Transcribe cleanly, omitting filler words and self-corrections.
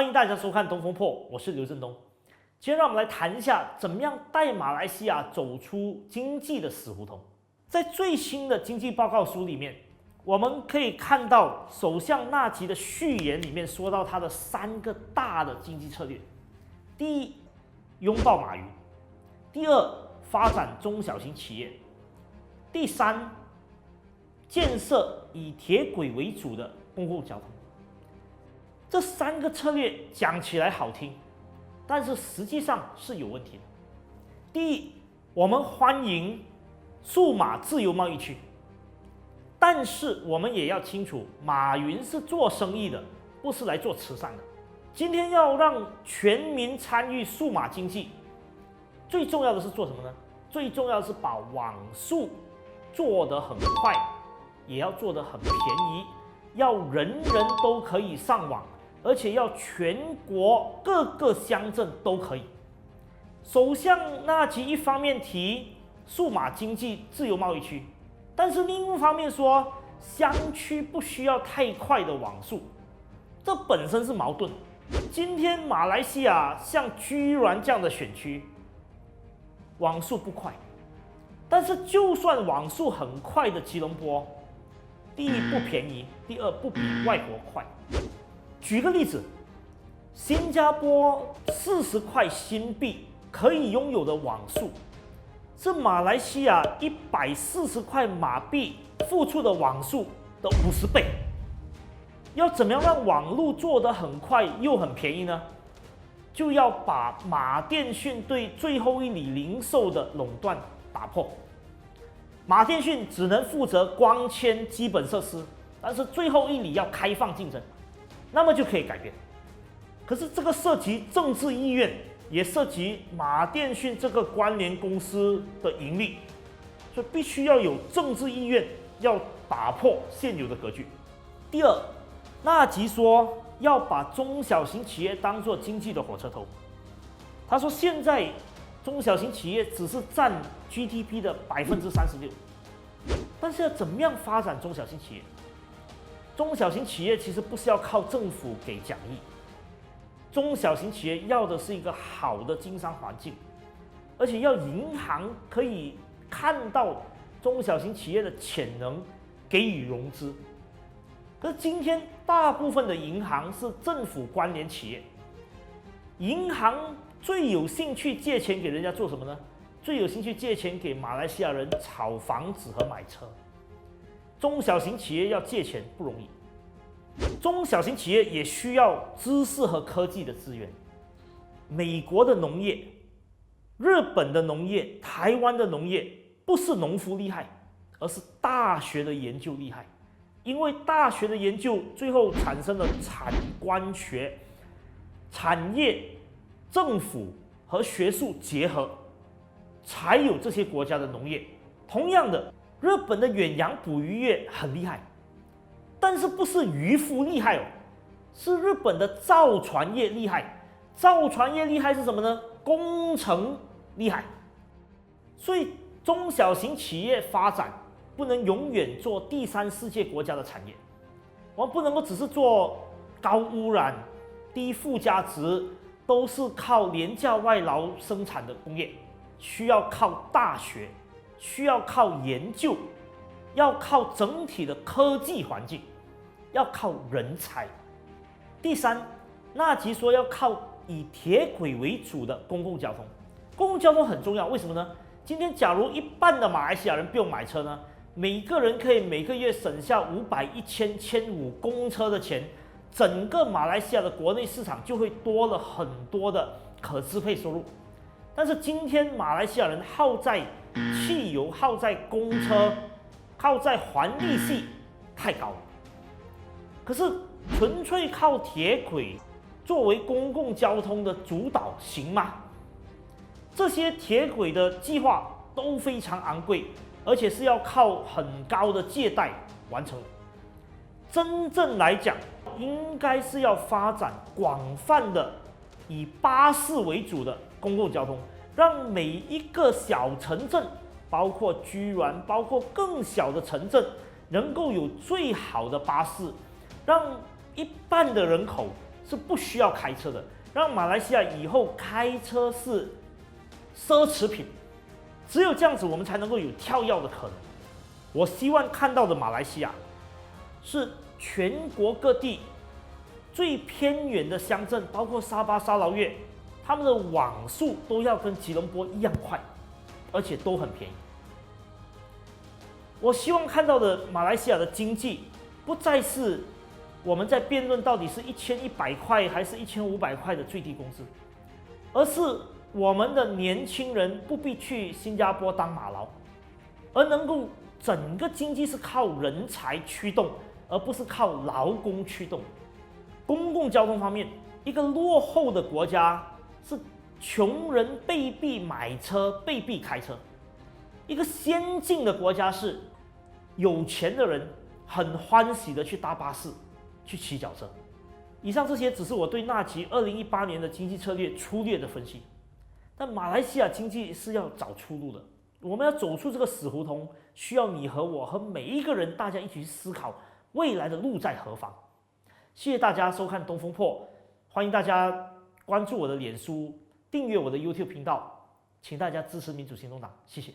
欢迎大家收看《东风破》，我是刘振东。今天让我们来谈一下，怎么样带马来西亚走出经济的死胡同。在最新的经济报告书里面，我们可以看到首相纳吉的序言里面说到他的3个大的经济策略：第一，拥抱马云；第二，发展中小型企业；第三，建设以铁轨为主的公共交通。这3个策略讲起来好听，但是实际上是有问题的。第一，我们欢迎数码自由贸易区，但是我们也要清楚，马云是做生意的，不是来做慈善的。今天要让全民参与数码经济，最重要的是做什么呢？最重要的是把网速做得很快，也要做得很便宜，要人人都可以上网，而且要全国各个乡镇都可以。首相纳吉一方面提数码经济自由贸易区，但是另一方面说乡区不需要太快的网速，这本身是矛盾。今天马来西亚像居然这样的选区，网速不快，但是就算网速很快的吉隆坡，第一不便宜，第二不比外国快。举个例子，新加坡40块新币可以拥有的网速，是马来西亚140块马币付出的网速的50倍。要怎么样让网络做得很快又很便宜呢？就要把马电讯对最后一里零售的垄断打破。马电讯只能负责光纤基本设施，但是最后一里要开放竞争，那么就可以改变。可是这个涉及政治意愿，也涉及马电讯这个关联公司的盈利，所以必须要有政治意愿，要打破现有的格局。第二，纳吉说要把中小型企业当作经济的火车头。他说现在中小型企业只是占 GDP 的36%，但是要怎么样发展中小型企业？中小型企业其实不是要靠政府给奖励，中小型企业要的是一个好的经商环境，而且要银行可以看到中小型企业的潜能，给予融资。可是今天大部分的银行是政府关联企业，银行最有兴趣借钱给人家做什么呢？最有兴趣借钱给马来西亚人炒房子和买车。中小型企业要借钱不容易，中小型企业也需要知识和科技的资源。美国的农业、日本的农业、台湾的农业，不是农夫厉害，而是大学的研究厉害。因为大学的研究最后产生了产官学，产业、政府和学术结合，才有这些国家的农业。同样的，日本的远洋捕鱼业很厉害，但是不是渔夫厉害哦，是日本的造船业厉害。造船业厉害是什么呢？工程厉害。所以中小型企业发展不能永远做第三世界国家的产业，我们不能够只是做高污染、低附加值，都是靠廉价外劳生产的工业，需要靠大学，需要靠研究，要靠整体的科技环境，要靠人才。第三，纳吉说要靠以铁轨为主的公共交通。公共交通很重要，为什么呢？今天假如一半的马来西亚人不用买车呢，每个人可以每个月省下500、1000、1500公车的钱，整个马来西亚的国内市场就会多了很多的可支配收入。但是今天马来西亚人耗在汽油、耗在公车、耗在还利息太高了。可是纯粹靠铁轨作为公共交通的主导行吗？这些铁轨的计划都非常昂贵，而且是要靠很高的借贷完成的。真正来讲，应该是要发展广泛的以巴士为主的公共交通，让每一个小城镇，包括居然，包括更小的城镇，能够有最好的巴士，让一半的人口是不需要开车的，让马来西亚以后开车是奢侈品。只有这样子，我们才能够有跳跃的可能。我希望看到的马来西亚是全国各地最偏远的乡镇，包括沙巴、沙劳越，他们的网速都要跟吉隆坡一样快，而且都很便宜。我希望看到的马来西亚的经济，不再是我们在辩论到底是1100块还是1500块的最低工资，而是我们的年轻人不必去新加坡当马劳，而能够整个经济是靠人才驱动，而不是靠劳工驱动。公共交通方面，一个落后的国家是穷人被逼买车、被逼开车；一个先进的国家是有钱的人很欢喜的去搭巴士、去骑脚车。以上这些只是我对纳吉2018年的经济策略粗略的分析。但马来西亚经济是要找出路的，我们要走出这个死胡同，需要你和我和每一个人，大家一起去思考未来的路在何方。谢谢大家收看《东风破》，欢迎大家关注我的脸书，订阅我的 YouTube 频道，请大家支持民主行动党，谢谢。